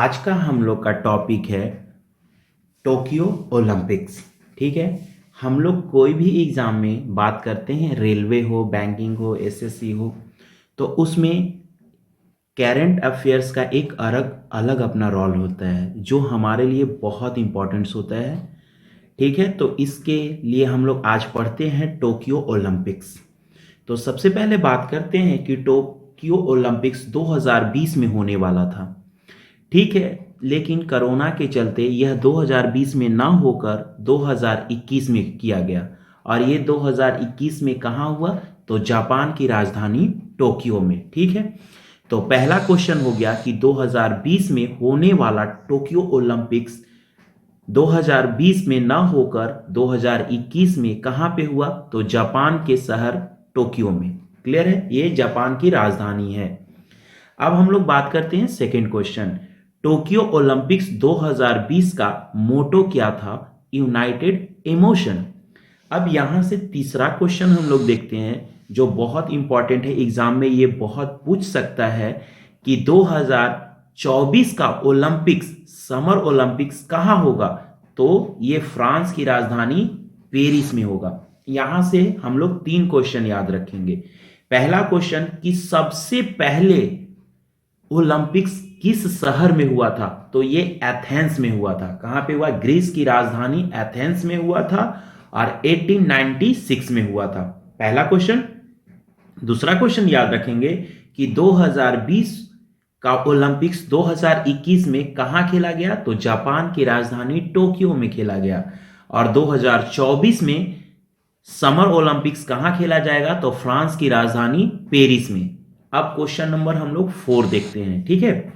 आज का हम लोग का टॉपिक है टोक्यो ओलंपिक्स। ठीक है। हम लोग कोई भी एग्जाम में बात करते हैं, रेलवे हो, बैंकिंग हो, एसएससी हो, तो उसमें करंट अफेयर्स का एक अलग अलग अपना रोल होता है जो हमारे लिए बहुत इंपॉर्टेंट होता है। ठीक है, तो इसके लिए हम लोग आज पढ़ते हैं टोक्यो ओलंपिक्स। तो सबसे पहले बात करते हैं कि टोक्यो ओलंपिक्स 2020 में होने वाला था। ठीक है, लेकिन कोरोना के चलते यह 2020 में ना होकर 2021 में किया गया। और ये 2021 में कहाँ हुआ? तो जापान की राजधानी टोक्यो में। ठीक है, तो पहला क्वेश्चन हो गया कि 2020 में होने वाला टोक्यो ओलंपिक्स 2020 में ना होकर 2021 में कहां पे हुआ? तो जापान के शहर टोक्यो में। क्लियर है, ये जापान की राजधानी है। अब हम लोग बात करते हैं सेकंड क्वेश्चन। टोक्यो ओलंपिक्स 2020 का मोटो क्या था? United emotion. अब यहां से तीसरा क्वेश्चन हम लोग देखते हैं जो बहुत इंपॉर्टेंट है, एग्जाम में ये बहुत पूछ सकता है कि 2024 का ओलंपिक्स, समर ओलंपिक्स कहां होगा? तो ये फ्रांस की राजधानी पेरिस में होगा। यहां से हम लोग तीन क्वेश्चन याद रखेंगे। पहला क्वेश्चन कि सबसे पहले ओलंपिक्स किस शहर में हुआ था? तो ये एथेंस में हुआ था। कहां पे हुआ? ग्रीस की राजधानी एथेंस में हुआ था और 1896 में हुआ था। पहला क्वेश्चन। दूसरा क्वेश्चन याद रखेंगे कि 2020 का ओलंपिक्स 2021 में कहां खेला गया? तो जापान की राजधानी टोक्यो में खेला गया। और 2024 में समर ओलंपिक्स कहां खेला जाएगा? तो फ्रांस की राजधानी पेरिस में। अब क्वेश्चन नंबर हम लोग 4 देखते हैं। ठीक है,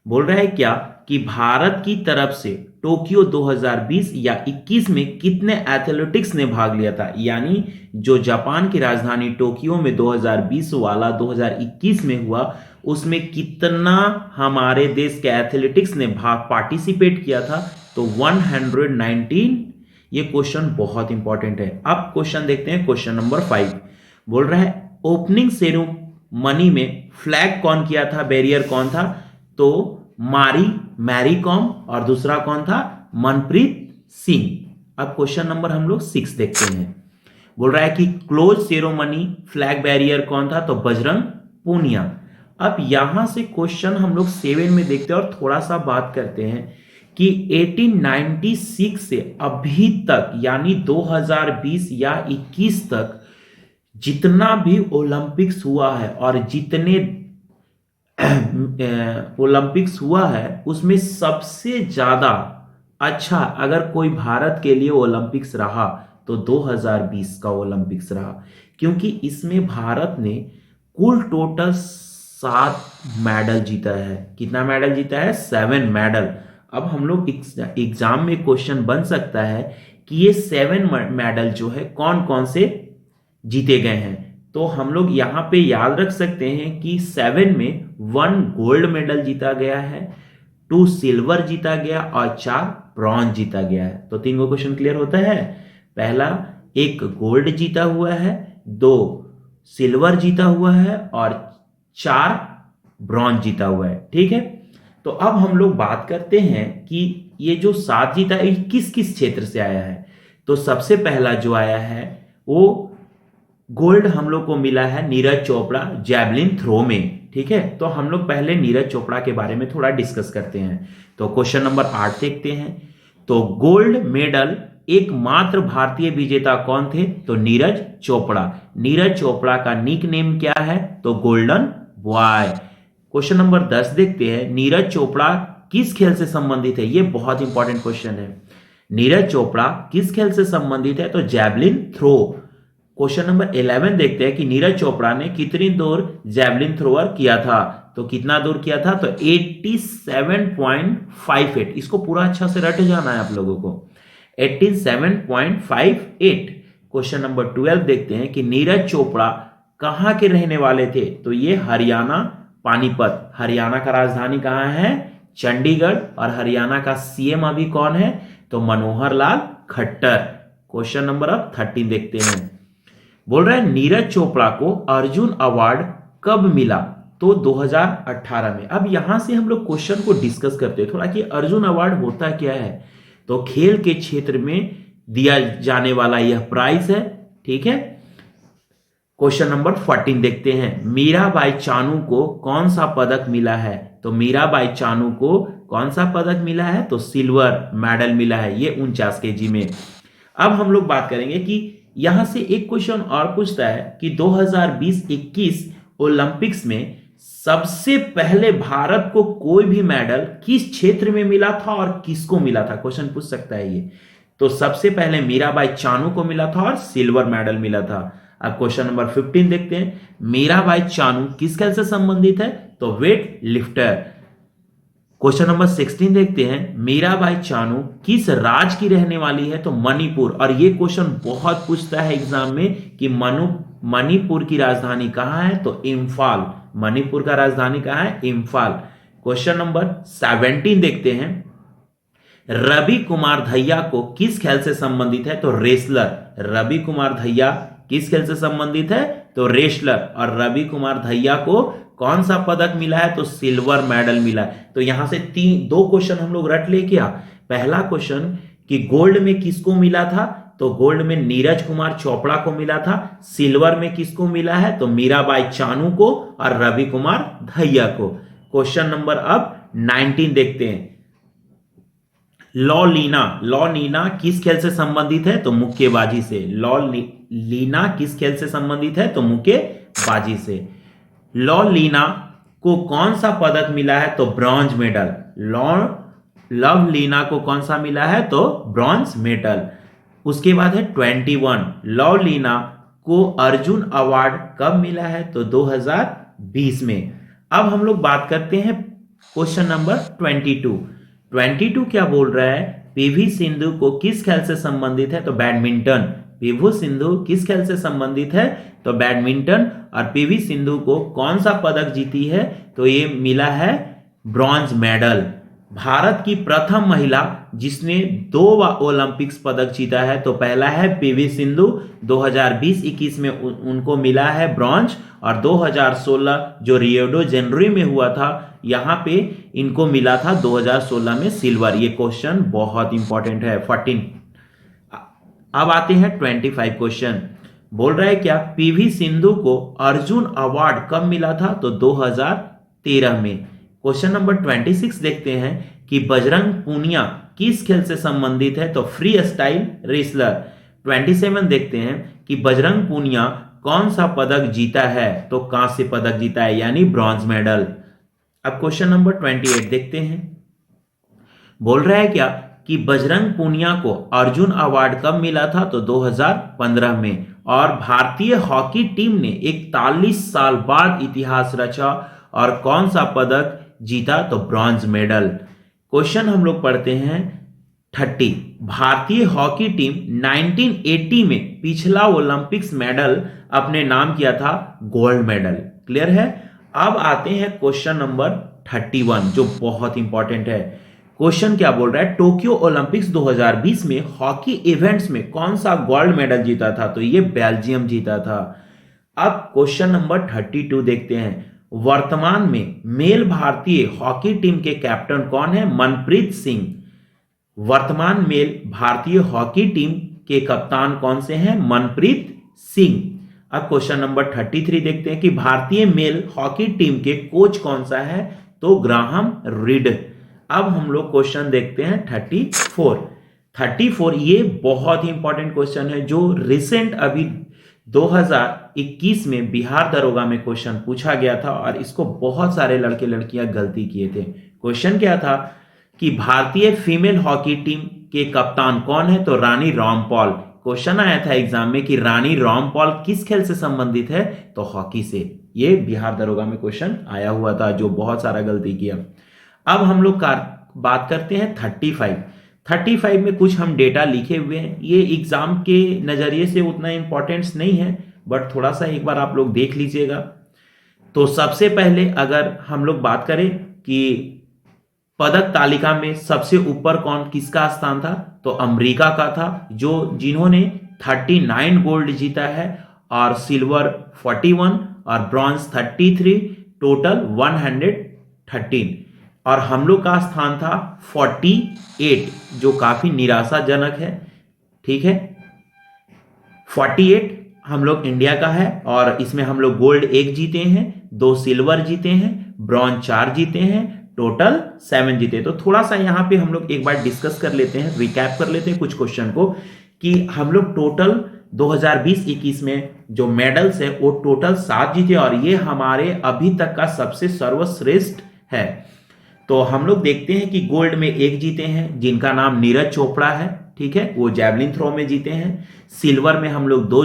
बोल रहा है क्या कि भारत की तरफ से टोक्यो 2020 या 21 में कितने एथलेटिक्स ने भाग लिया था? यानी जो जापान की राजधानी टोक्यो में 2020 वाला 2021 में हुआ, उसमें कितना हमारे देश के एथलेटिक्स ने भाग पार्टिसिपेट किया था? तो 119। ये क्वेश्चन बहुत इंपॉर्टेंट है। अब क्वेश्चन देखते हैं, क्वेश्चन नंबर 5 बोल रहा है ओपनिंग सेरेमनी में फ्लैग कौन किया था, बैरियर कौन था? तो मैरी कॉम और दूसरा कौन था? मनप्रीत सिंह। अब क्वेश्चन नंबर हम लोग 6 देखते हैं। बोल रहा है कि क्लोज सेरेमनी फ्लैग बैरियर कौन था? तो बजरंग पूनिया। अब यहां से क्वेश्चन हम लोग 7 में देखते हैं और थोड़ा सा बात करते हैं कि 1896 से अभी तक यानी 2020 या 21 तक जितना भी ओलंपिक्स हुआ है और जितने ओलंपिक्स हुआ है उसमें सबसे ज्यादा अच्छा अगर कोई भारत के लिए ओलंपिक्स रहा तो 2020 का ओलंपिक्स रहा, क्योंकि इसमें भारत ने कुल टोटल 7 मेडल जीता है। कितना मेडल जीता है? 7 मेडल। अब हम लोग एग्जाम में क्वेश्चन बन सकता है कि ये 7 मेडल जो है कौन कौन से जीते गए हैं। तो हम लोग यहां पे याद रख सकते हैं कि 7 में 1 गोल्ड मेडल जीता गया है, 2 सिल्वर जीता गया और 4 ब्रॉन्ज जीता गया है। तो 3 गो क्वेश्चन क्लियर होता है। पहला, 1 गोल्ड जीता हुआ है, 2 सिल्वर जीता हुआ है और 4 ब्रॉन्ज जीता हुआ है। ठीक है, तो अब हम लोग बात करते हैं कि ये जो 7 जीता है किस किस क्षेत्र से आया है। तो सबसे पहला जो आया है वो गोल्ड हम लोग को मिला है नीरज चोपड़ा जैवलिन थ्रो में। ठीक है, तो हम लोग पहले नीरज चोपड़ा के बारे में थोड़ा डिस्कस करते हैं। तो क्वेश्चन नंबर 8 देखते हैं। तो गोल्ड मेडल एकमात्र भारतीय विजेता कौन थे? तो नीरज चोपड़ा। नीरज चोपड़ा का निक नेम क्या है? तो गोल्डन बॉय। क्वेश्चन नंबर 10 देखते हैं। नीरज चोपड़ा किस खेल से संबंधित है? ये बहुत इंपॉर्टेंट क्वेश्चन है। नीरज चोपड़ा किस खेल से संबंधित है? तो जैवलिन थ्रो। क्वेश्चन नंबर 11 देखते हैं कि नीरज चोपड़ा ने कितनी दूर जैवलिन थ्रोअर किया था? तो कितना दूर किया था? तो 87.58। इसको पूरा अच्छा से रट जाना है आप लोगों को। 87.58। क्वेश्चन नंबर 12 देखते हैं कि नीरज चोपड़ा कहां के रहने वाले थे? तो ये हरियाणा पानीपत। हरियाणा का राजधानी कहां है? चंडीगढ़। और हरियाणा का सीएम अभी कौन है? तो मनोहर लाल खट्टर। क्वेश्चन नंबर अब 13 देखते हैं। बोल रहा है नीरज चोपड़ा को अर्जुन अवार्ड कब मिला? तो 2018 में। अब यहां से हम लोग क्वेश्चन को डिस्कस करते हैं थोड़ा कि अर्जुन अवार्ड होता क्या है। तो खेल के क्षेत्र में दिया जाने वाला यह प्राइज है, ठीक है। क्वेश्चन नंबर 14 देखते हैं, मीराबाई चानू को कौन सा पदक मिला है। तो मीराबाई चानू को कौन सा पदक मिला है, तो सिल्वर मेडल मिला है, ये 49 केजी में। अब हम लोग बात करेंगे कि यहां से एक क्वेश्चन और पूछता है कि 2020-21 ओलंपिक्स में सबसे पहले भारत को कोई भी मेडल किस क्षेत्र में मिला था और किसको मिला था, क्वेश्चन पूछ सकता है ये। तो सबसे पहले मीराबाई चानू को मिला था और सिल्वर मेडल मिला था। अब क्वेश्चन नंबर 15 देखते हैं, मीराबाई चानू किस खेल से संबंधित है, तो वेट लिफ्टर। क्वेश्चन नंबर 16 देखते हैं, मीराबाई चानू किस राज्य की रहने वाली है, तो मणिपुर। और ये क्वेश्चन बहुत पूछता है एग्जाम में कि मणिपुर की राजधानी कहां है, तो इम्फाल। मणिपुर का राजधानी कहां है, इम्फाल। क्वेश्चन नंबर 17 देखते हैं, रवि कुमार दहिया को किस खेल से संबंधित है, तो रेसलर। रवि कुमार दहिया किस खेल से संबंधित है, तो रेसलर। और रवि कुमार दहिया को कौन सा पदक मिला है, तो सिल्वर मेडल मिला है। तो यहां से दो क्वेश्चन हम लोग रट ले क्या। पहला क्वेश्चन कि गोल्ड में किसको मिला था, तो गोल्ड में नीरज कुमार चोपड़ा को मिला था। सिल्वर में किसको मिला है, तो मीराबाई चानू को और रवि कुमार दहिया को। क्वेश्चन नंबर अब 19 देखते हैं, लॉ लीना किस खेल से संबंधित है, तो मुक्केबाजी से। लीना किस खेल से संबंधित है, तो मुक्केबाजी से। लीना को कौन सा पदक मिला है, तो ब्रॉन्ज मेडल। लीना को कौन सा मिला है, तो ब्रॉन्ज मेडल। उसके बाद है 21, लीना को अर्जुन अवार्ड कब मिला है, तो 2020 में। अब हम लोग बात करते हैं क्वेश्चन नंबर 22 क्या बोल रहा है, पीवी सिंधु को किस खेल से संबंधित है, तो बैडमिंटन। पीवी सिंधु किस खेल से संबंधित है, तो बैडमिंटन। और पीवी सिंधु को कौन सा पदक जीती है, तो ये मिला है ब्रॉन्ज मेडल। भारत की प्रथम महिला जिसने 2 ओलंपिक्स पदक जीता है, तो पहला है पीवी सिंधु, 2020-21 में उनको मिला है ब्रॉन्ज। और 2016 जो रियो डी जेनेरो में हुआ था, यहां पे इनको मिला था 2016 में सिल्वर। ये क्वेश्चन बहुत इंपॉर्टेंट है। 14 अब आते हैं 25 क्वेश्चन। बोल रहा है क्या, पीवी सिंधु को अर्जुन अवार्ड कब मिला था, तो 2013 में। क्वेश्चन नंबर 26 देखते हैं कि बजरंग पूनिया किस खेल से संबंधित है, तो फ्री स्टाइल रेसलर। 27 देखते हैं कि बजरंग पूनिया कौन सा पदक जीता है, तो कांस्य पदक जीता है, यानी ब्रॉन्ज मेडल। अब क्वेश्चन नंबर 28 देखते हैं, बोल रहा है क्या कि बजरंग पूनिया को अर्जुन अवार्ड कब मिला था, तो 2015 में। और भारतीय हॉकी टीम ने 41 साल बाद इतिहास रचा और कौन सा पदक जीता, तो ब्रॉन्ज मेडल। क्वेश्चन हम लोग पढ़ते हैं 30, भारतीय हॉकी टीम 1980 में पिछला ओलंपिक्स मेडल अपने नाम किया था गोल्ड मेडल। क्लियर है। अब आते हैं क्वेश्चन नंबर 31 जो बहुत इंपॉर्टेंट है। क्वेश्चन क्या बोल रहा है, टोक्यो ओलंपिक्स 2020 में हॉकी इवेंट्स में कौन सा गोल्ड मेडल जीता था, तो ये बेल्जियम जीता था। अब क्वेश्चन नंबर 32 देखते हैं, वर्तमान में मेल भारतीय हॉकी टीम के कैप्टन कौन है, मनप्रीत सिंह। वर्तमान मेल भारतीय हॉकी टीम के कप्तान कौन से हैं, मनप्रीत सिंह। अब क्वेश्चन नंबर 33 देखते हैं कि भारतीय मेल हॉकी टीम के कोच कौन सा है, तो ग्राहम रीड। अब हम लोग क्वेश्चन देखते हैं 34 ये बहुत ही इंपॉर्टेंट क्वेश्चन है जो रिसेंट अभी 2021 में बिहार दरोगा में क्वेश्चन पूछा गया था और इसको बहुत सारे लड़के लड़कियां गलती किए थे। क्वेश्चन क्या था कि भारतीय फीमेल हॉकी टीम के कप्तान कौन है, तो रानी रामपाल। क्वेश्चन आया था एग्जाम में कि रानी रामपाल किस खेल से संबंधित है, तो हॉकी से। ये बिहार दरोगा में क्वेश्चन आया हुआ था जो बहुत सारा गलती किया। अब हम लोग बात करते हैं 35 में कुछ हम डेटा लिखे हुए हैं। ये एग्जाम के नजरिए से उतना इंपॉर्टेंस नहीं है बट थोड़ा सा एक बार आप लोग देख लीजिएगा। तो सबसे पहले अगर हम लोग बात करें कि पदक तालिका में सबसे ऊपर किसका स्थान था, तो अमेरिका का था जिन्होंने 39 गोल्ड जीता है और सिल्वर 41 और ब्रॉन्ज 33, टोटल 113 और हम लोग का स्थान था 48, जो काफी निराशाजनक है। ठीक है, 48 हम लोग इंडिया का है और इसमें हम लोग गोल्ड 1 जीते हैं, 2 सिल्वर जीते हैं, ब्रॉन्ज 4 जीते हैं, टोटल 7 जीते। तो थोड़ा सा यहां पे हम लोग एक बार डिस्कस कर लेते हैं, रिकैप कर लेते हैं कुछ क्वेश्चन को, कि हम लोग टोटल 2020-21 में जो मेडल्स है वो टोटल 7 जीते और ये हमारे अभी तक का सबसे सर्वश्रेष्ठ है। तो हम लोग देखते हैं कि गोल्ड में 1 जीते हैं जिनका नाम नीरज चोपड़ा है। ठीक है, वो जैवलिन थ्रो में जीते हैं। सिल्वर में हम लोग 2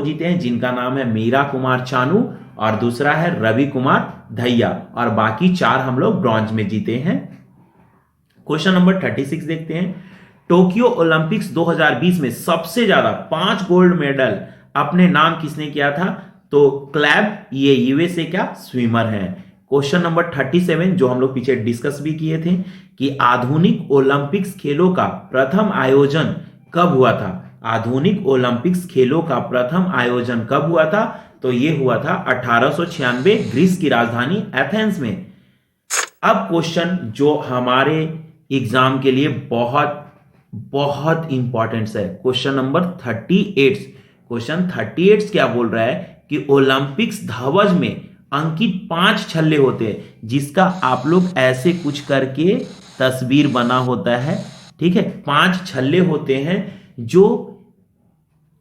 जीते हैं, जिनका नाम है मीरा कुमार चानू और दूसरा है रवि कुमार धैया, और बाकी 4 हम लोग ब्रॉन्ज में जीते हैं। क्वेश्चन नंबर 36 देखते हैं। टोक्यो ओलंपिक्स 2020 में सबसे ज्यादा 5 गोल्ड मेडल अपने नाम किसने किया था? तो क्लैब, ये यूएसए का स्विमर है। क्वेश्चन नंबर 37 जो हम लोग पीछे डिस्कस भी किए थे कि आधुनिक ओलंपिक्स खेलों का प्रथम आयोजन कब हुआ था? आधुनिक ओलंपिक्स खेलों का प्रथम आयोजन कब हुआ था? तो यह हुआ था 1896 ग्रीस की राजधानी एथेंस में। अब क्वेश्चन जो हमारे एग्जाम के लिए बहुत बहुत इंपॉर्टेंट है, क्वेश्चन नंबर 38। क्वेश्चन 38 क्या बोल रहा है कि ओलंपिक्स ध्वज में अंकित 5 छल्ले होते हैं, जिसका आप लोग ऐसे कुछ करके तस्वीर बना होता है। ठीक है, 5 छल्ले होते हैं जो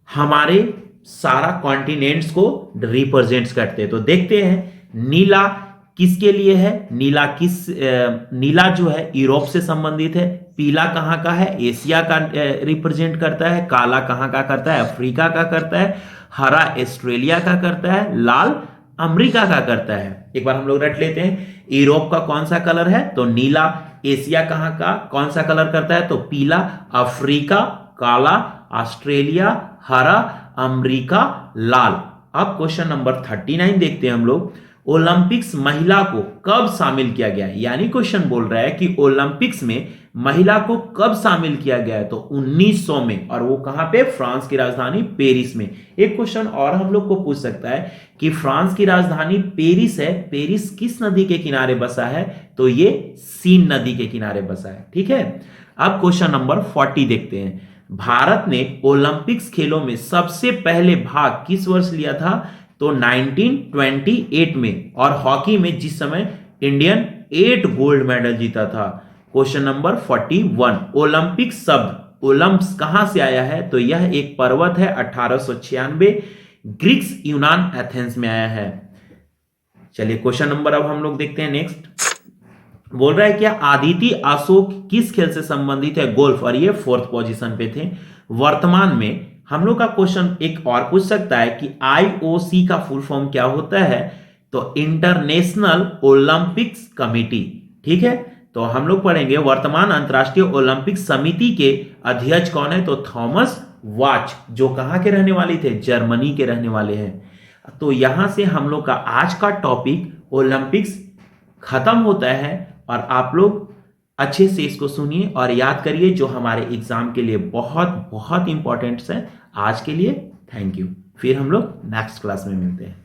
हमारे सारा कॉन्टिनेंट्स को रिप्रेजेंट करते हैं। तो देखते हैं नीला किसके लिए है? नीला जो है यूरोप से संबंधित है। पीला कहां का है? एशिया का रिप्रेजेंट करता है। काला कहां का करता है? अफ्रीका का करता है। हरा ऑस्ट्रेलिया का करता है। लाल अमेरिका का करता है। एक बार हम लोग रट लेते हैं, यूरोप का कौन सा कलर है? तो नीला। एशिया कहां का कौन सा कलर करता है? तो पीला। अफ्रीका काला, ऑस्ट्रेलिया हरा, अमेरिका लाल। अब क्वेश्चन नंबर 39 देखते हैं हम लोग। ओलंपिक्स महिला को कब शामिल किया गया है? यानी क्वेश्चन बोल रहा है कि ओलंपिक्स में महिला को कब शामिल किया गया है? तो 1900 में, और वो कहां पे? फ्रांस की राजधानी पेरिस में। एक क्वेश्चन और हम लोग को पूछ सकता है कि फ्रांस की राजधानी पेरिस है, पेरिस किस नदी के किनारे बसा है? तो ये सीन नदी के किनारे बसा है। ठीक है, अब क्वेश्चन नंबर 40 देखते हैं। भारत ने ओलंपिक्स खेलों में सबसे पहले भाग किस वर्ष लिया था? तो 1928 में, और हॉकी में जिस समय इंडियन 8 गोल्ड मेडल जीता था। Question number 41। ओलंपिक शब्द ओलंप्स कहां से आया है? तो यह एक पर्वत है, 1896 ग्रीक्स यूनान एथेंस में आया है। चलिए क्वेश्चन नंबर अब हम लोग देखते हैं नेक्स्ट। बोल रहा है क्या आदिति अशोक किस खेल से संबंधित है? गोल्फ, और ये 4th पोजीशन पे थे। वर्तमान में हम लोग का क्वेश्चन एक और पूछ सकता है कि आईओसी का फुल फॉर्म क्या होता है? तो इंटरनेशनल ओलंपिक्स कमिटी। ठीक है, तो हम लोग पढ़ेंगे वर्तमान अंतरराष्ट्रीय ओलंपिक समिति के अध्यक्ष कौन है? तो थॉमस वाच, जो कहां के रहने वाले थे? जर्मनी के रहने वाले हैं। तो यहां से हम लोग का आज का टॉपिक ओलंपिक्स खत्म होता है, और आप लोग अच्छे से इसको सुनिए और याद करिए, जो हमारे एग्जाम के लिए बहुत बहुत इंपॉर्टेंट है। आज के लिए थैंक यू, फिर हम लोग नेक्स्ट क्लास में मिलते हैं।